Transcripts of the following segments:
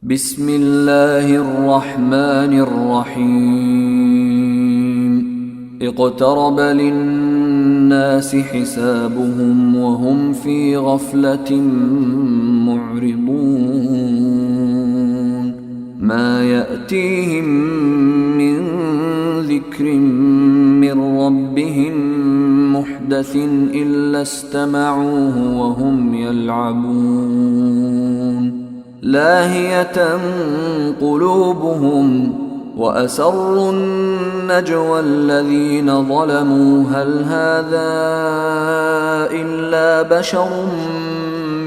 بسم الله الرحمن الرحيم اقترب للناس حسابهم وهم في غفلة معرضون ما يأتيهم من ذكر من ربهم محدث إلا استمعوه وهم يلعبون لاهية قلوبهم وأسروا النجوى الذين ظلموا هل هذا إلا بشر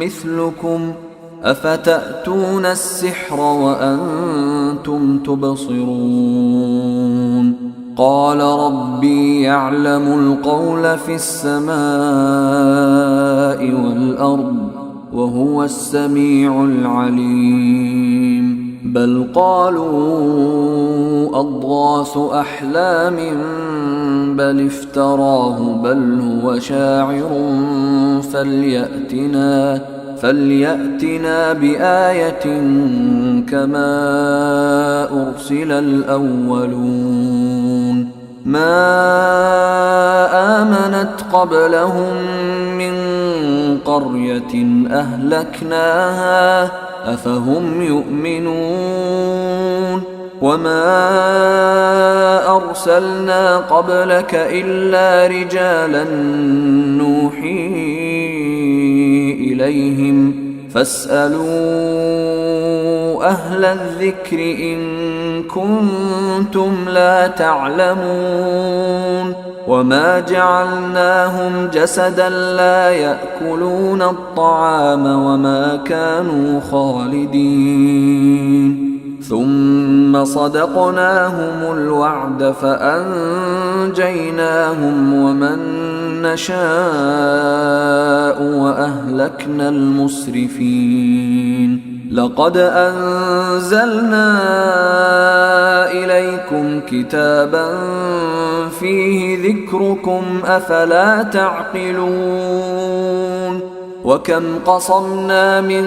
مثلكم أفتأتون السحر وأنتم تبصرون قال ربي يعلم القول في السماء والأرض وهو السميع العليم بل قالوا أضغاث أحلام بل افتراه بل هو شاعر فليأتنا بآية كما أرسل الأولون ما آمنت قبلهم من قرية أهلكناها أفهم يؤمنون وما أرسلنا قبلك إلا رجالا نوحي إليهم فاسألوا أهل الذكر إن كنتم لا تعلمون وما جعلناهم جسدا لا يأكلون الطعام وما كانوا خالدين ثم صدقناهم الوعد فأنجيناهم ومن نشاء وأهلكنا المسرفين لقد أنزلنا إليكم كتابا فيه ذكركم أفلا تعقلون وكم قصمنا من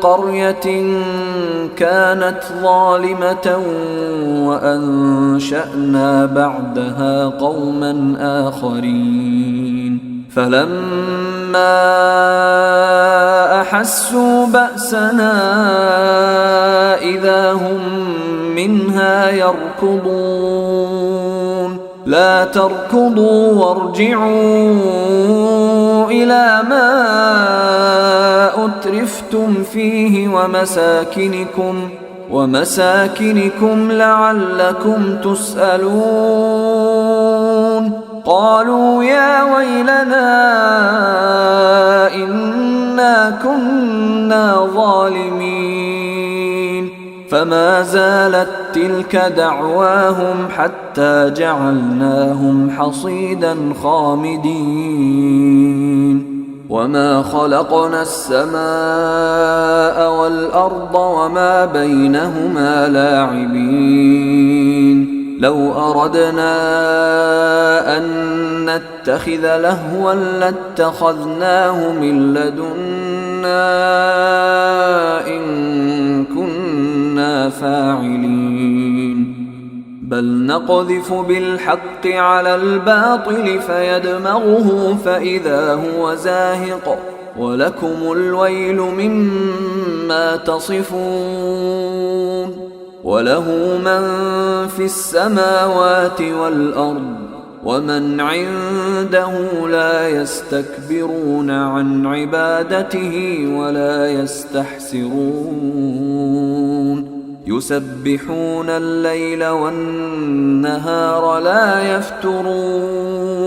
قرية كانت ظالمة وأنشأنا بعدها قوما آخرين فلما أحسوا بأسنا إذا هم منها يركضون لا تركضوا وارجعوا إلى ما أترفتم فيه ومساكنكم لعلكم تسألون قالوا يا ويلنا إنا كنا ظالمين فما زالت تلك دعواهم حتى جعلناهم حصيدا خامدين وما خلقنا السماء والأرض وما بينهما لاعبين لو أردنا أن نتخذ لهوا لاتخذناه من لدنا إن كنا فاعلين بل نقذف بالحق على الباطل فيدمغه فإذا هو زاهق ولكم الويل مما تصفون وله من في السماوات والأرض ومن عنده لا يستكبرون عن عبادته ولا يستحسرون يسبحون الليل والنهار لا يفترون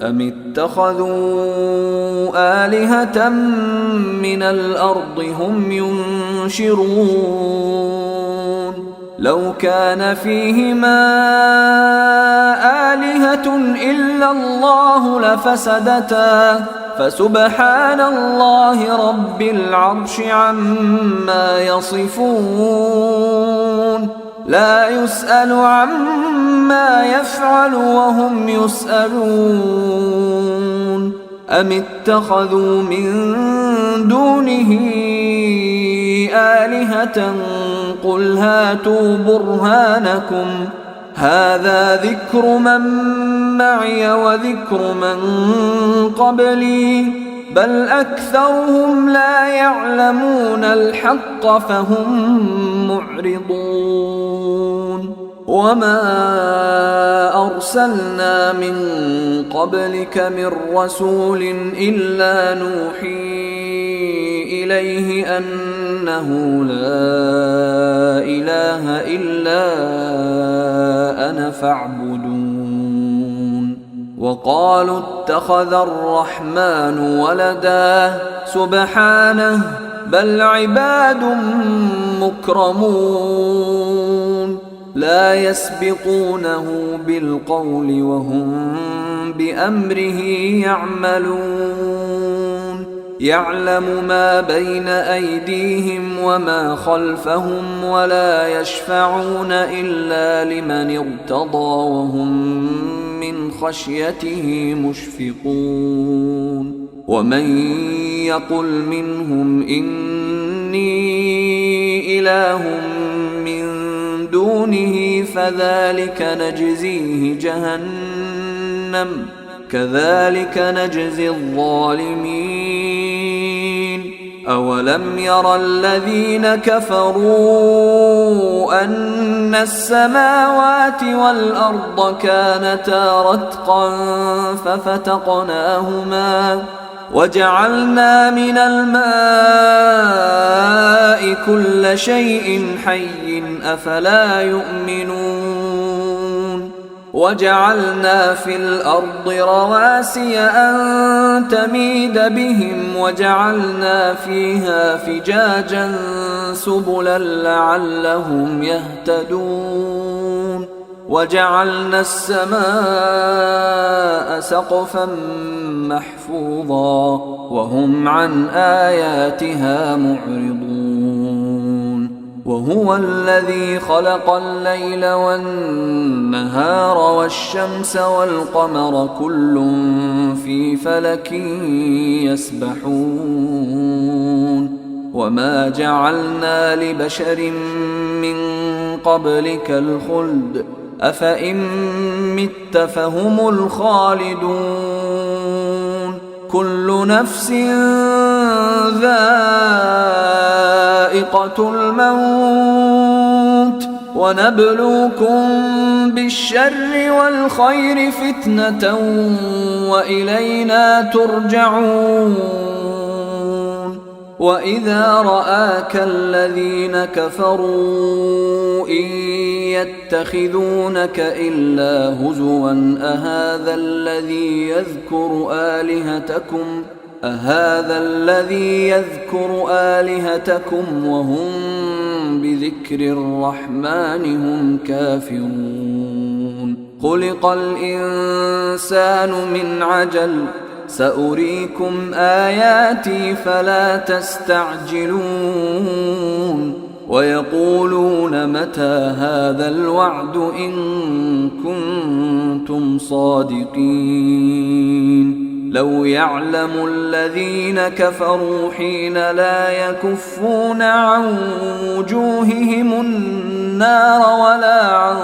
أم اتخذوا آلهة من الأرض هم ينشرون لو كان فيهما آلهة إلا الله لفسدتا فسبحان الله رب العرش عما يصفون لا يسأل عما يفعل وهم يسألون أم اتخذوا من دونه آلهة قل هاتوا برهانكم هذا ذكر من معي وذكر من قبلي بل أكثرهم لا يعلمون الحق فهم معرضون وما أرسلنا من قبلك من رسول إلا نوحي إليه أنه لا إله إلا أنا فاعبدون وقالوا اتخذ الرحمن ولدا سبحانه بل عباد مكرمون لا يسبقونه بالقول وهم بأمره يعملون يعلم ما بين أيديهم وما خلفهم ولا يشفعون إلا لمن ارتضى وهم من خشيته مشفقون ومن يقل منهم إني إله من دونه فذلك نجزيه جهنم كذلك نجزي الظالمين أولم ير الذين كفروا أن السماوات والأرض كانتا رتقا ففتقناهما وجعلنا من الماء كل شيء حي أفلا يؤمنون وجعلنا في الأرض رواسي أن تميد بهم وجعلنا فيها فجاجا سبلا لعلهم يهتدون وجعلنا السماء سقفا محفوظا وهم عن آياتها معرضون وهو الذي خلق الليل والنهار والشمس والقمر كل في فلك يسبحون وما جعلنا لبشر من قبلك الخلد أفإن مت فهم الخالدون كل نفس ذائقة الموت ونبلوكم بالشر والخير فتنة وإلينا ترجعون وإذا رآك الذين كفروا إن يتخذونك إلا هزوا أهذا الذي يذكر آلهتكم وهم بذكر الرحمن هم كافرون خلق الإنسان من عجل سأريكم آياتي فلا تستعجلون ويقولون متى هذا الوعد إن كنتم صادقين لو يعلم الذين كفروا حين لا يكفون عن وجوههم النار ولا عن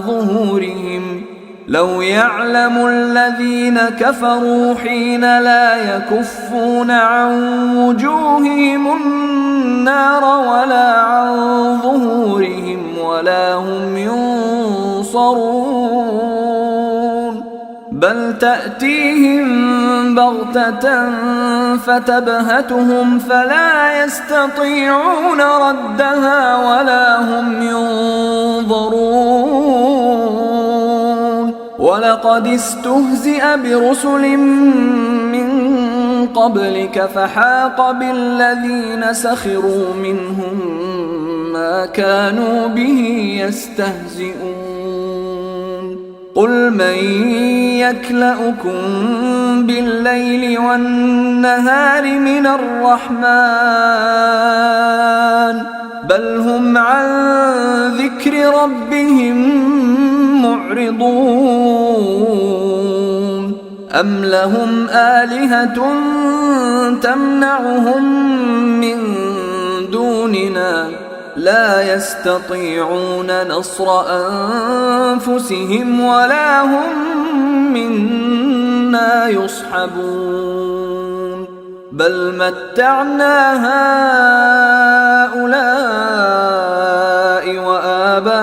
ظهورهم لو يعلم الذين كفروا حين لا يكفون عن وجوههم النار ولا عن ظهورهم ولا هم ينصرون بل تأتيهم بغتة فتبهتهم فلا يستطيعون ردها ولا هم ينظرون ولقد استهزئ برسل من قبلك فحاق بالذين سخروا منهم ما كانوا به يستهزئون قل من يكلؤكم بالليل والنهار من الرحمن بل هم عن ذكر ربهم معرضون أم لهم آلهة تمنعهم من دون دوننا لا يستطيعون نصر أنفسهم ولا هم منا يصحبون بل متعنا هؤلاء وآباءهم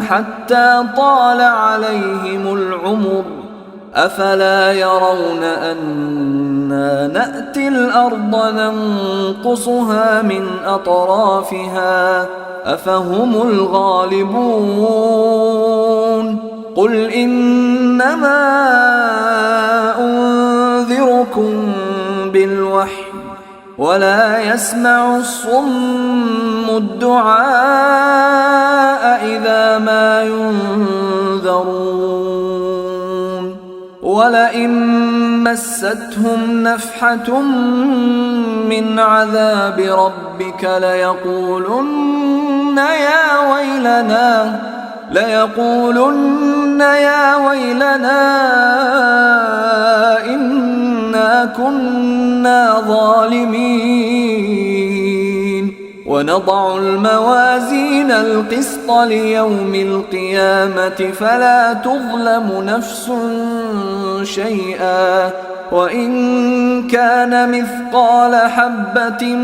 حتى طال عليهم العمر أفلا يرون أنا نأتي الأرض ننقصها من أطرافها أفهم الغالبون قل إنما أنذركم بالوحي ولا يسمع الصم الدعاء إذا ما ينذرون ولئن مستهم نفحة من عذاب ربك ليقولن يا ويلنا إنا كنا ظالمين ونضع الموازين القسط ليوم القيامة فلا تظلم نفس شيئا وإن كان مثقال حبة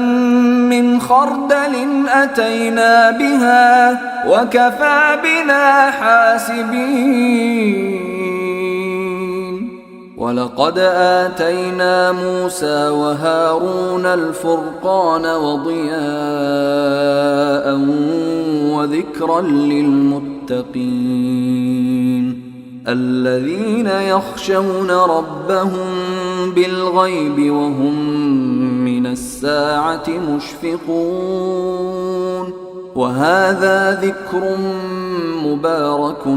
من خردل أتينا بها وكفى بنا حاسبين ولقد آتينا موسى وهارون الفرقان وضياء وذكرا للمتقين الذين يخشون ربهم بالغيب وهم من الساعة مشفقون وهذا ذكر مبارك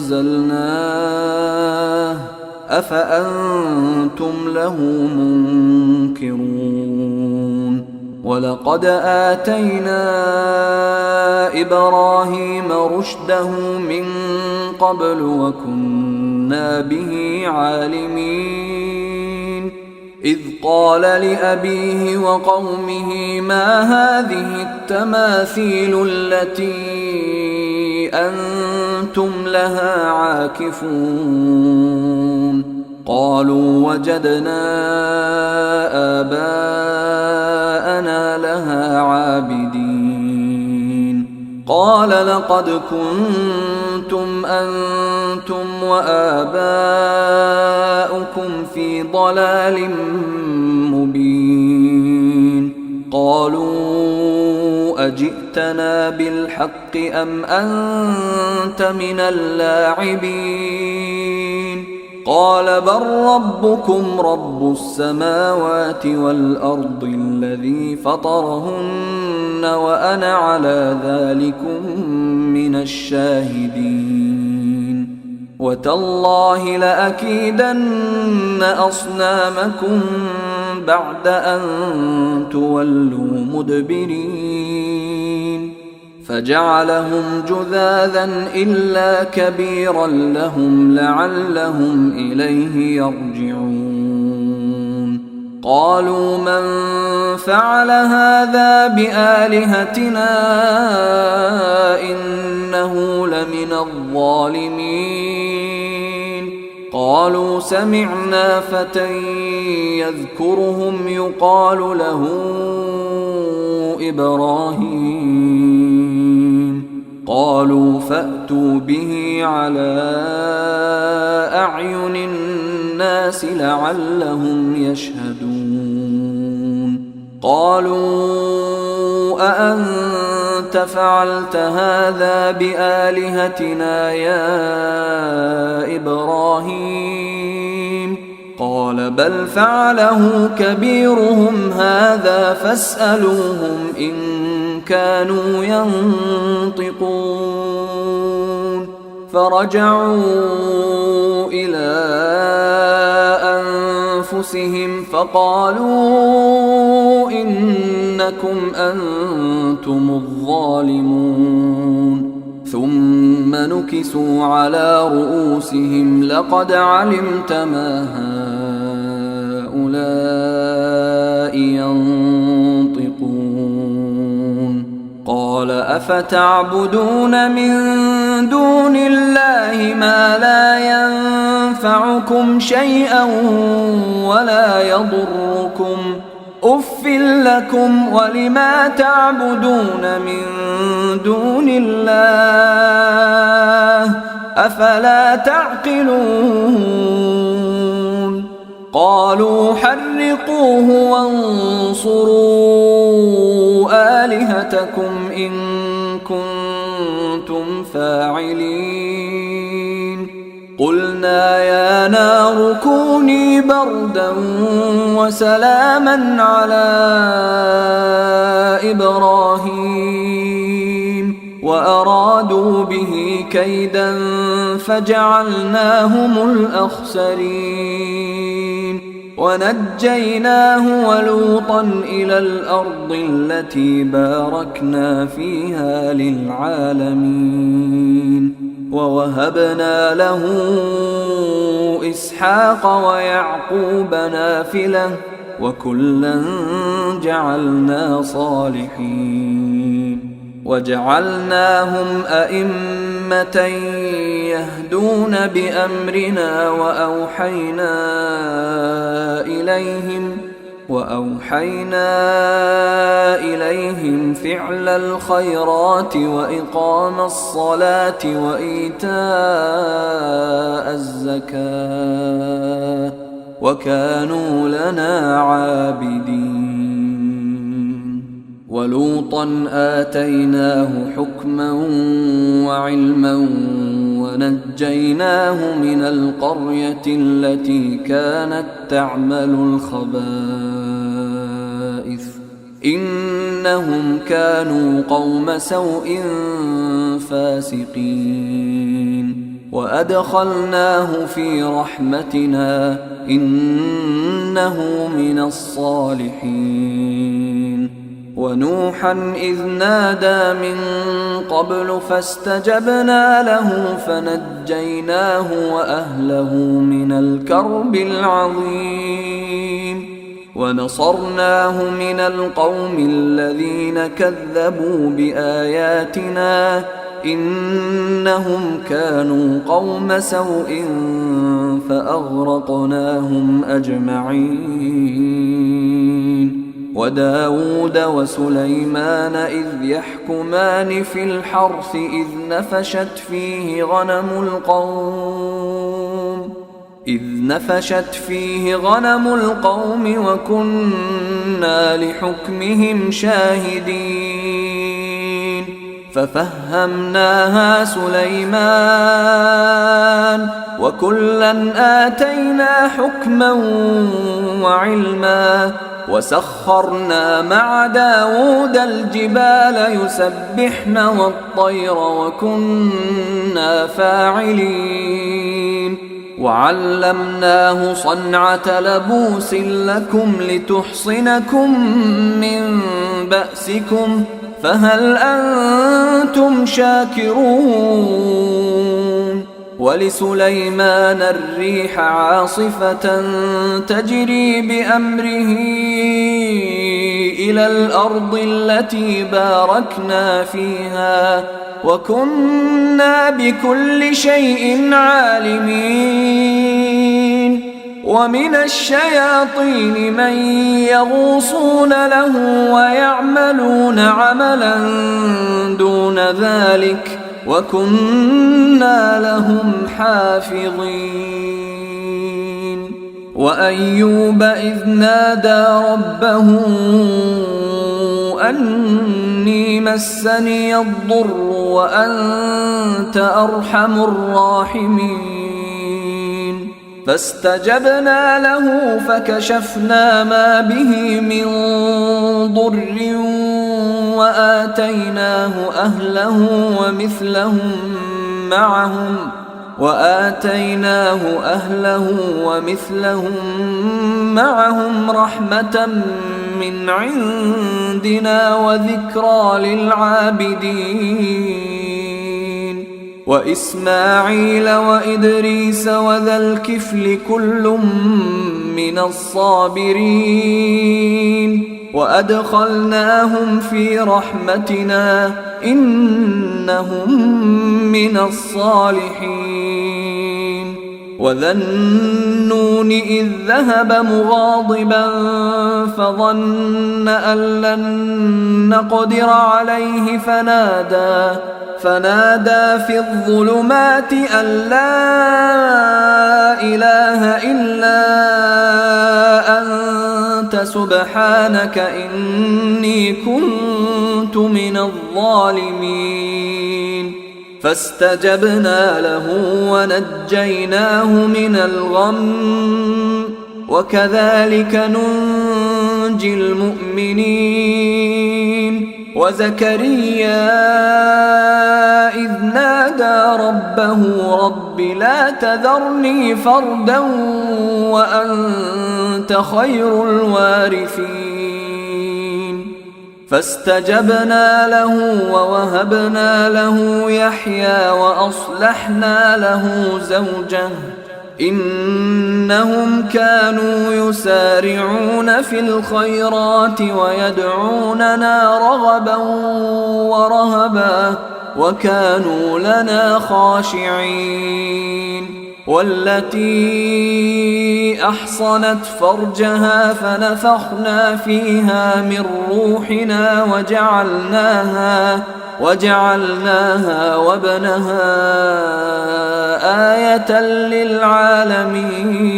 أنزلناه أفأنتم له منكرون ولقد آتينا إبراهيم رشده من قبل وكنا به عالمين إذ قال لأبيه وقومه ما هذه التماثيل التي أنتم لها عاكفون قالوا وجدنا آباءنا لها عابدين قال لقد كنتم أنتم وآباؤكم في ضلال مبين قالوا أجئتنا بالحق أم أنت من اللاعبين قال بل ربكم رب السماوات والأرض الذي فطرهن وأنا على ذلكم من الشاهدين وتالله لأكيدن أصنامكم بعد أن تولوا مدبرين فجعلهم جذاذا إلا كبيرا لهم لعلهم إليه يرجعون قالوا من فعل هذا بآلهتنا إنه لمن الظالمين قالوا سمعنا فتى يذكرهم يقال له إبراهيم قالوا فأتوا به على أعين الناس لعلهم يشهدون قالوا أأنت فعلت هذا بآلهتنا يا إبراهيم قال بل فعله كبيرهم هذا فاسألوهم إن كانوا ينطقون فرجعوا إلى أنفسهم فقالوا إنكم أنتم الظالمون ثم نكسوا على رؤوسهم لقد علمت ما هؤلاء ينطقون أفتعبدون من دون الله ما لا ينفعكم شيئا ولا يضركم أف لكم ولما تعبدون من دون الله أفلا تعقلون قالوا حرقوه وانصروا آلهتكم إن كنتم فاعلين قلنا يا نار كوني بردا وسلاما على إبراهيم وأرادوا به كيدا فجعلناهم الأخسرين ونجيناه ولوطا إلى الأرض التي باركنا فيها للعالمين ووهبنا له إسحاق ويعقوب نافلة وكلا جعلنا صالحين وجعلناهم أئمة يهدون بأمرنا وأوحينا إليهم فعل الخيرات وإقام الصلاة وإيتاء الزكاة وكانوا لنا عابدين ولوطا آتيناه حكما وعلما ونجيناه من القرية التي كانت تعمل الخبائث إنهم كانوا قوم سوء فاسقين وأدخلناه في رحمتنا إنه من الصالحين ونوحا إذ نادى من قبل فاستجبنا له فنجيناه وأهله من الكرب العظيم ونصرناه من القوم الذين كذبوا بآياتنا إنهم كانوا قوم سوء فأغرقناهم أجمعين وداود وسليمان إذ يحكمان في الحرث إذ نفشت فيه غنم القوم وكنا لحكمهم شاهدين ففهمناها سليمان وكلا آتينا حكما وعلما وسخرنا مع داود الجبال يسبحن والطير وكنا فاعلين وعلمناه صنعة لبوس لكم لتحصنكم من بأسكم فهل أنتم شاكرون ولسليمان الريح عاصفة تجري بأمره إلى الأرض التي باركنا فيها وكنا بكل شيء عالمين ومن الشياطين من يغوصون له ويعملون عملا دون ذلك وكنا لهم حافظين وأيوب إذ نادى ربه أني مسني الضر وأنت أرحم الراحمين فاستجبنا له فكشفنا ما به من ضر وآتيناه أهله ومثلهم معهم رحمة من عندنا وذكرى للعابدين وإسماعيل وإدريس وذا الكفل كل من الصابرين وأدخلناهم في رحمتنا إنهم من الصالحين. وذا النون إذ ذهب مغاضبا فظن أن لن نقدر عليه فنادى في الظلمات أن لا إله إلا أنت سبحانك إني كنت من الظالمين. فاستجبنا له ونجيناه من الغم وكذلك ننجي المؤمنين. وزكريا إذ نادى ربه رب لا تذرني فردا وأنت خير الوارثين. فاستجبنا له ووهبنا له يحيى وأصلحنا له زوجه إنهم كانوا يسارعون في الخيرات ويدعوننا رغبا ورهبا وكانوا لنا خاشعين. والتي أحصنت فرجها فنفخنا فيها من روحنا وجعلناها وابنها آية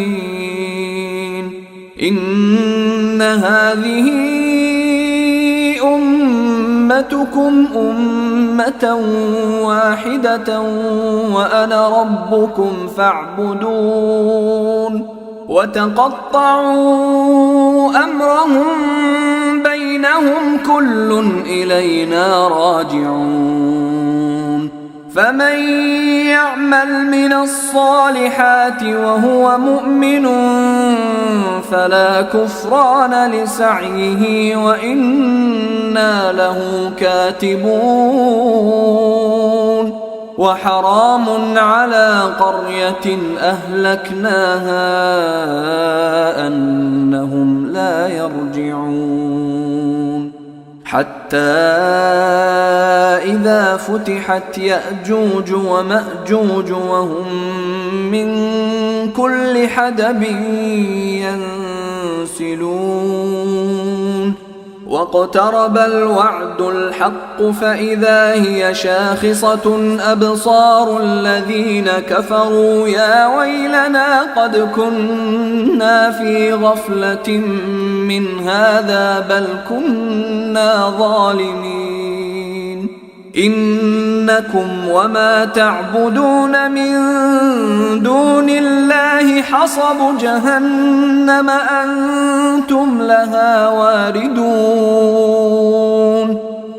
للعالمين. إن هذه أمتكم أمة واحدة وأنا ربكم فاعبدون. وتقطعوا أمرهم بينهم كل إلينا راجعون. فمن يعمل من الصالحات وهو مؤمن فلا كفران لسعيه وإنا له كاتبون. وحرام على قرية أهلكناها أنهم لا يرجعون. حتى إذا فتحت يأجوج ومأجوج وهم من كل حدب ينسلون. واقترب الوعد الحق فإذا هي شاخصة أبصار الذين كفروا يا ويلنا قد كنا في غفلة من هذا بل كنا ظالمين. إنكم وما تعبدون من دون الله حصب جهنم أنتم لها واردون.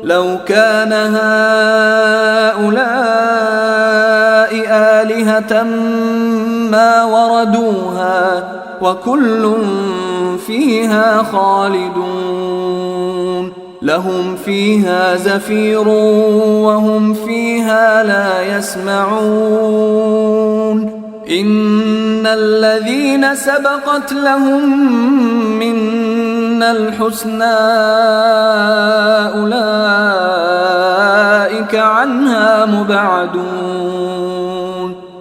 لو كان هؤلاء آلهة ما وردوها وكل فيها خالدون. لهم فيها زفير وهم فيها لا يسمعون. إن الذين سبقت لهم منا الحسنى أولئك عنها مبعدون.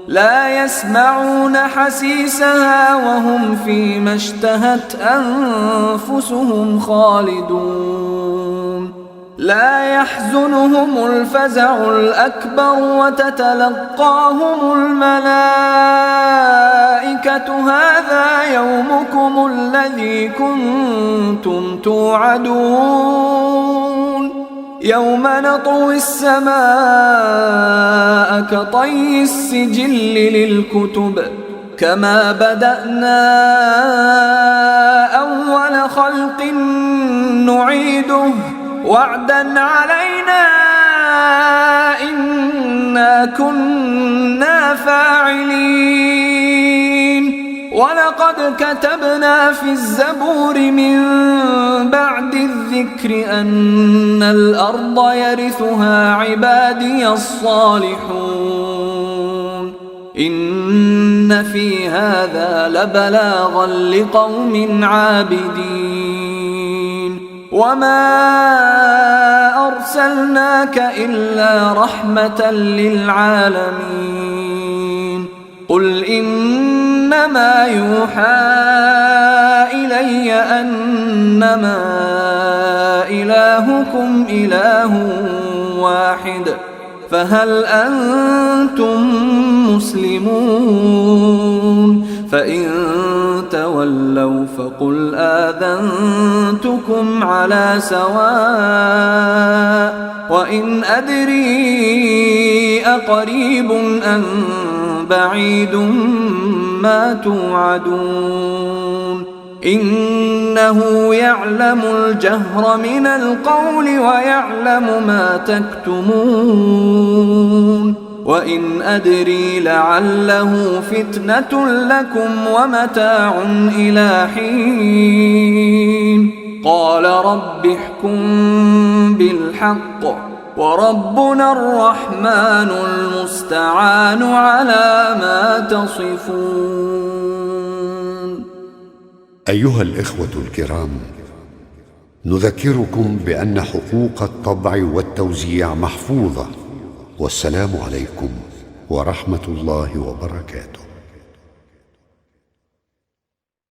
لا يسمعون حسيسها وهم فيما اشتهت أنفسهم خالدون. لا يحزنهم الفزع الأكبر وتتلقاهم الملائكة هذا يومكم الذي كنتم توعدون. يوم نطوي السماء كطي السجل للكتب كما بدأنا أول خلق نعيده وعدا علينا إنا كنا فاعلين. ولقد كتبنا في الزبور من بعد الذكر أن الأرض يرثها عبادي الصالحون. إن في هذا لبلاغا لقوم عابدين. وما أرسلناك إلا رحمة للعالمين قل إنما يوحى إلي أنما إلهكم إله واحد فهل أنتم مسلمون فإن تولوا فقل آذنتكم على سواء وإن أدري أقريب أم بعيد ما توعدون إنه يعلم الجهر من القول ويعلم ما تكتمون وإن أدري لعله فتنة لكم ومتاع إلى حين قال رب احكم بالحق وربنا الرحمن المستعان على ما تصفون. أيها الإخوة الكرام، نذكركم بأن حقوق الطبع والتوزيع محفوظة، والسلام عليكم ورحمة الله وبركاته.